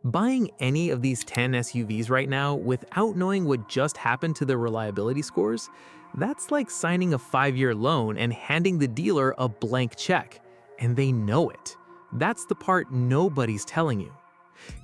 Buying any of these 10 SUVs right now without knowing what just happened to their reliability scores, that's like signing a 5-year loan and handing the dealer a blank check. And they know it. That's the part nobody's telling you.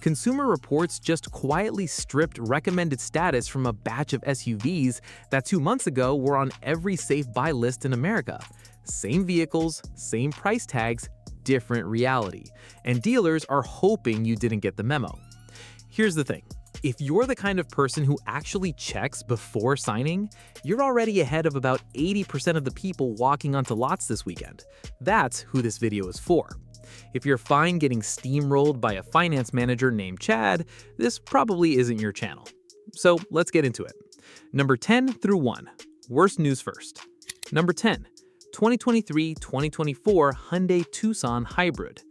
Consumer Reports just quietly stripped recommended status from a batch of SUVs that 2 months ago were on every safe buy list in America. Same vehicles, same price tags, different reality. And dealers are hoping you didn't get the memo. Here's the thing. If you're the kind of person who actually checks before signing, you're already ahead of about 80% of the people walking onto lots this weekend. That's who this video is for. If you're fine getting steamrolled by a finance manager named Chad, this probably isn't your channel. So let's get into it. Number 10 through 1. Worst news first. Number 10. 2023-2024 Hyundai Tucson Hybrid.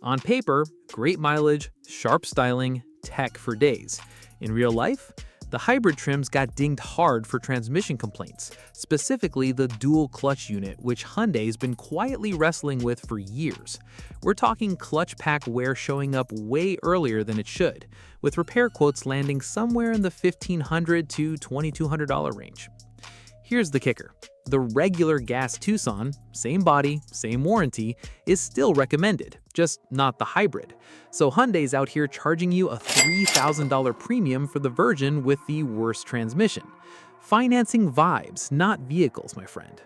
On paper, great mileage, sharp styling, tech for days. In real life, the hybrid trims got dinged hard for transmission complaints, specifically the dual clutch unit, which Hyundai's been quietly wrestling with for years. We're talking clutch pack wear showing up way earlier than it should, with repair quotes landing somewhere in the $1,500 to $2,200 range. Here's the kicker. The regular gas Tucson, same body, same warranty, is still recommended, just not the hybrid. So Hyundai's out here charging you a $3,000 premium for the version with the worst transmission. Financing vibes, not vehicles, my friend.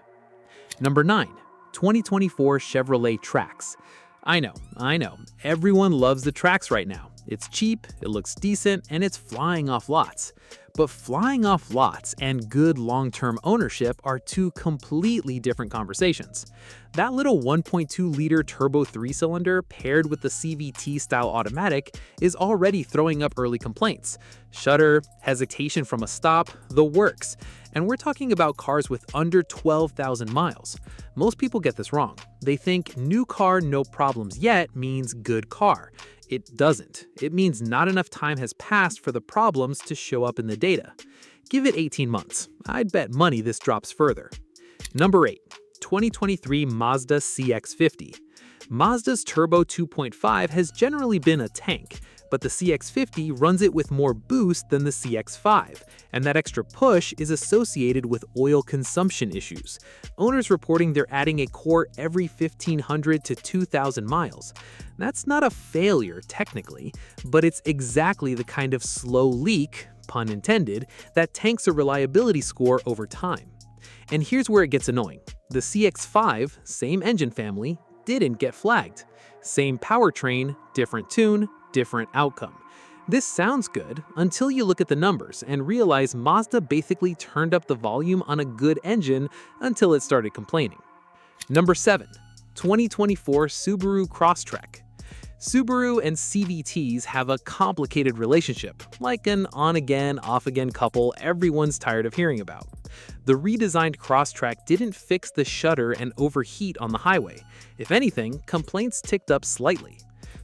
Number 9. 2024 Chevrolet Trax. I know. Everyone loves the Trax right now. It's cheap, it looks decent, and it's flying off lots. But flying off lots and good long-term ownership are two completely different conversations. That little 1.2-liter turbo 3-cylinder paired with the CVT-style automatic is already throwing up early complaints. Shudder, hesitation from a stop, the works. And we're talking about cars with under 12,000 miles. Most people get this wrong. They think new car, no problems yet means good car. It doesn't. It means not enough time has passed for the problems to show up in the data. Give it 18 months. I'd bet money this drops further. Number 8. 2023 Mazda CX-50. Mazda's Turbo 2.5 has generally been a tank, but the CX-50 runs it with more boost than the CX-5, and that extra push is associated with oil consumption issues. Owners reporting they're adding a quart every 1,500 to 2,000 miles. That's not a failure, technically, but it's exactly the kind of slow leak, pun intended, that tanks a reliability score over time. And here's where it gets annoying. The CX-5, same engine family, didn't get flagged. Same powertrain, different tune, different outcome. This sounds good until you look at the numbers and realize Mazda basically turned up the volume on a good engine until it started complaining. Number 7. 2024 Subaru Crosstrek. Subaru and CVTs have a complicated relationship, like an on-again, off-again couple everyone's tired of hearing about. The redesigned Crosstrek didn't fix the shudder and overheat on the highway. If anything, complaints ticked up slightly.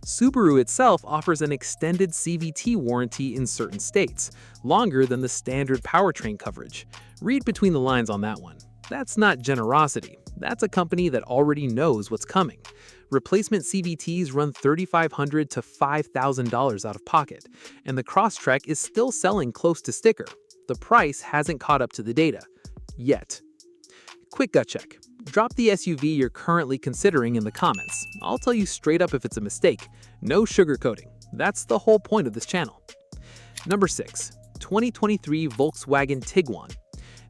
Subaru itself offers an extended CVT warranty in certain states, longer than the standard powertrain coverage. Read between the lines on that one. That's not generosity. That's a company that already knows what's coming. Replacement CVTs run $3,500 to $5,000 out of pocket, and the Crosstrek is still selling close to sticker. The price hasn't caught up to the data. Yet. Quick gut check. Drop the SUV you're currently considering in the comments. I'll tell you straight up if it's a mistake. No sugarcoating. That's the whole point of this channel. Number 6. 2023 Volkswagen Tiguan.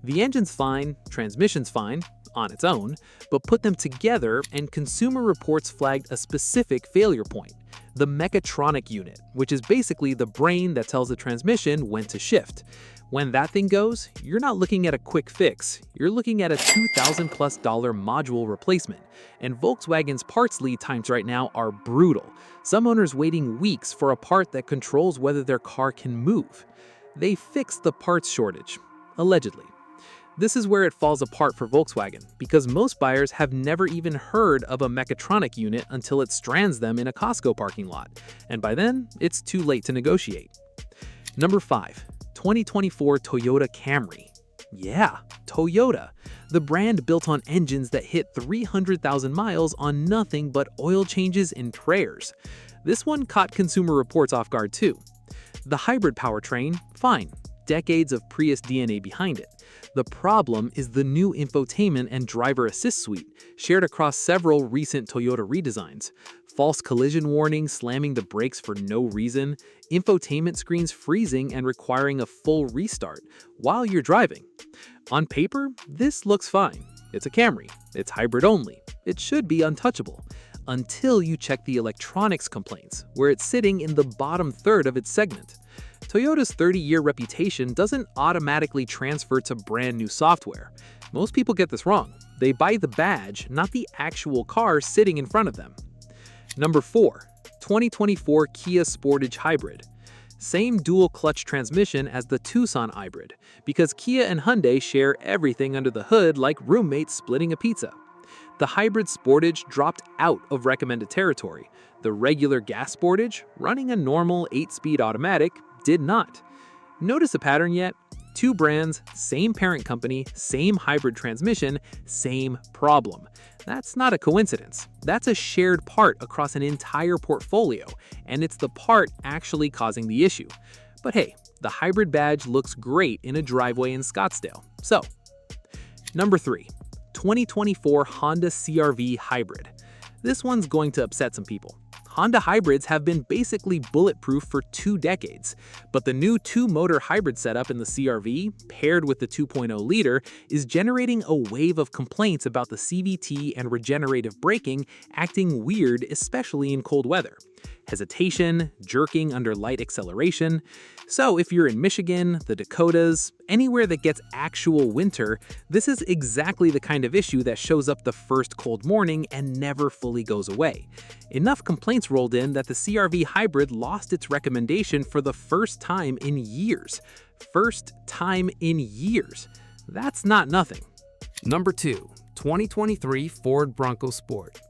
The engine's fine, transmission's fine, on its own, but put them together and Consumer Reports flagged a specific failure point. The mechatronic unit, which is basically the brain that tells the transmission when to shift. When that thing goes, you're not looking at a quick fix, you're looking at a $2,000+ module replacement. And Volkswagen's parts lead times right now are brutal. Some owners waiting weeks for a part that controls whether their car can move. They fixed the parts shortage, allegedly. This is where it falls apart for Volkswagen, because most buyers have never even heard of a mechatronic unit until it strands them in a Costco parking lot, and by then, it's too late to negotiate. Number 5. 2024 Toyota Camry. Yeah, Toyota, the brand built on engines that hit 300,000 miles on nothing but oil changes and prayers. This one caught Consumer Reports off guard too. The hybrid powertrain, fine. Decades of Prius DNA behind it. The problem is the new infotainment and driver assist suite, shared across several recent Toyota redesigns. False collision warning slamming the brakes for no reason, infotainment screens freezing and requiring a full restart while you're driving. On paper, this looks fine. It's a Camry. It's hybrid only. It should be untouchable. Until you check the electronics complaints, where it's sitting in the bottom third of its segment. Toyota's 30-year reputation doesn't automatically transfer to brand new software. Most people get this wrong. They buy the badge, not the actual car sitting in front of them. Number 4. 2024 Kia Sportage Hybrid. Same dual-clutch transmission as the Tucson Hybrid, because Kia and Hyundai share everything under the hood like roommates splitting a pizza. The hybrid Sportage dropped out of recommended territory. The regular gas Sportage, running a normal 8-speed automatic, did not. Notice a pattern yet? Two brands, same parent company, same hybrid transmission, same problem. That's not a coincidence. That's a shared part across an entire portfolio, and it's the part actually causing the issue. But hey, the hybrid badge looks great in a driveway in Scottsdale. So, number 3. 2024 Honda CR-V Hybrid. This one's going to upset some people. Honda hybrids have been basically bulletproof for 2 decades, but the new 2-motor hybrid setup in the CR-V, paired with the 2.0-liter, is generating a wave of complaints about the CVT and regenerative braking acting weird, especially in cold weather. Hesitation, jerking under light acceleration. So if you're in Michigan, the Dakotas, anywhere that gets actual winter, this is exactly the kind of issue that shows up the first cold morning and never fully goes away. Enough complaints rolled in that the CR-V hybrid lost its recommendation for the first time in years. First time in years. That's not nothing. Number 2. 2023 Ford Bronco Sport.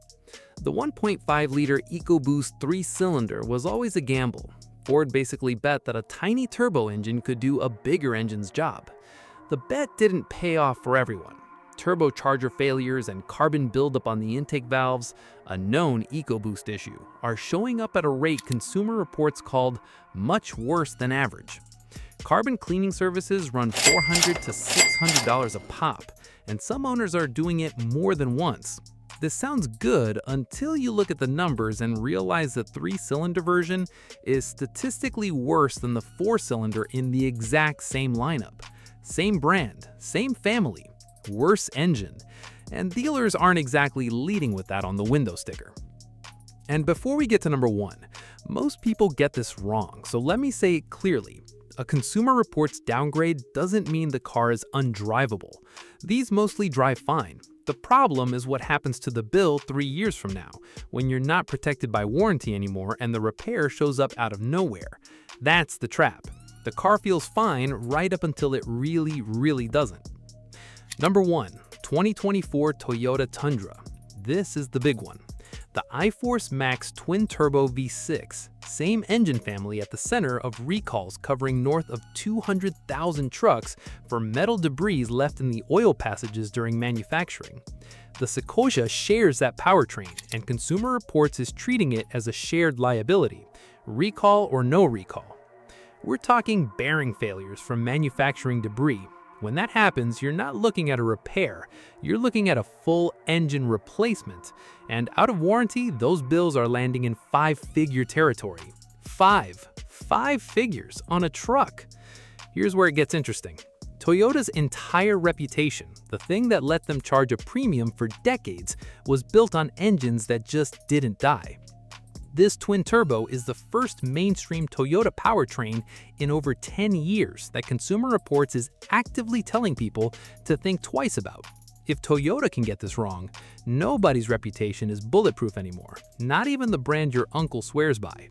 The 1.5-liter EcoBoost 3-cylinder was always a gamble. Ford basically bet that a tiny turbo engine could do a bigger engine's job. The bet didn't pay off for everyone. Turbocharger failures and carbon buildup on the intake valves, a known EcoBoost issue, are showing up at a rate Consumer Reports called much worse than average. Carbon cleaning services run $400 to $600 a pop, and some owners are doing it more than once. This sounds good until you look at the numbers and realize the 3-cylinder version is statistically worse than the 4-cylinder in the exact same lineup. Same brand, same family, worse engine. And dealers aren't exactly leading with that on the window sticker. And before we get to number 1, most people get this wrong, so let me say it clearly. A Consumer Reports downgrade doesn't mean the car is undrivable. These mostly drive fine. The problem is what happens to the bill 3 years from now, when you're not protected by warranty anymore and the repair shows up out of nowhere. That's the trap. The car feels fine right up until it really doesn't. Number 1. 2024 Toyota Tundra. This is the big one. The iForce Max twin-turbo V6, same engine family at the center of recalls covering north of 200,000 trucks for metal debris left in the oil passages during manufacturing. The Sequoia shares that powertrain, and Consumer Reports is treating it as a shared liability, recall or no recall. We're talking bearing failures from manufacturing debris. When that happens, you're not looking at a repair, you're looking at a full engine replacement. And out of warranty, those bills are landing in 5-figure territory. Five figures on a truck. Here's where it gets interesting. Toyota's entire reputation, the thing that let them charge a premium for decades, was built on engines that just didn't die. This twin-turbo is the first mainstream Toyota powertrain in over 10 years that Consumer Reports is actively telling people to think twice about. If Toyota can get this wrong, nobody's reputation is bulletproof anymore, not even the brand your uncle swears by.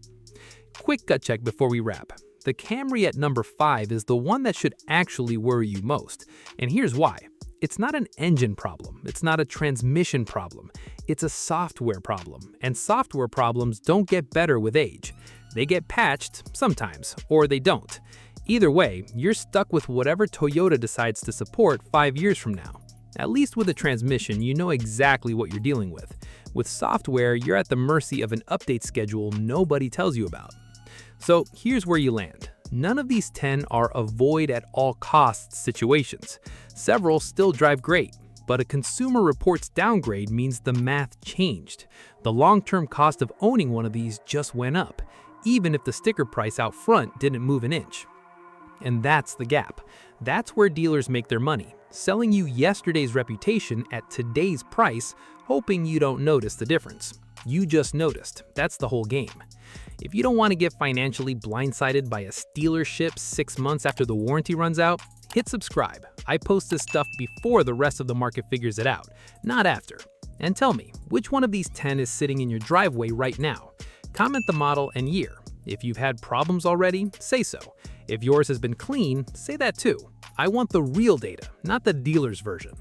Quick gut check before we wrap. The Camry at number 5 is the one that should actually worry you most, and here's why. It's not an engine problem, it's not a transmission problem, it's a software problem, and software problems don't get better with age. They get patched sometimes, or they don't. Either way, you're stuck with whatever Toyota decides to support 5 years from now. At least with a transmission, you know exactly what you're dealing with. With software, you're at the mercy of an update schedule nobody tells you about. So here's where you land. None of these 10 are avoid at all costs situations. Several still drive great, but a Consumer Reports downgrade means the math changed. The long-term cost of owning one of these just went up, even if the sticker price out front didn't move an inch. And that's the gap. That's where dealers make their money, selling you yesterday's reputation at today's price, hoping you don't notice the difference. You just noticed. That's the whole game. If you don't want to get financially blindsided by a dealership 6 months after the warranty runs out, hit subscribe. I post this stuff before the rest of the market figures it out, not after. And tell me, which one of these 10 is sitting in your driveway right now? Comment the model and year. If you've had problems already, say so. If yours has been clean, say that too. I want the real data, not the dealer's version.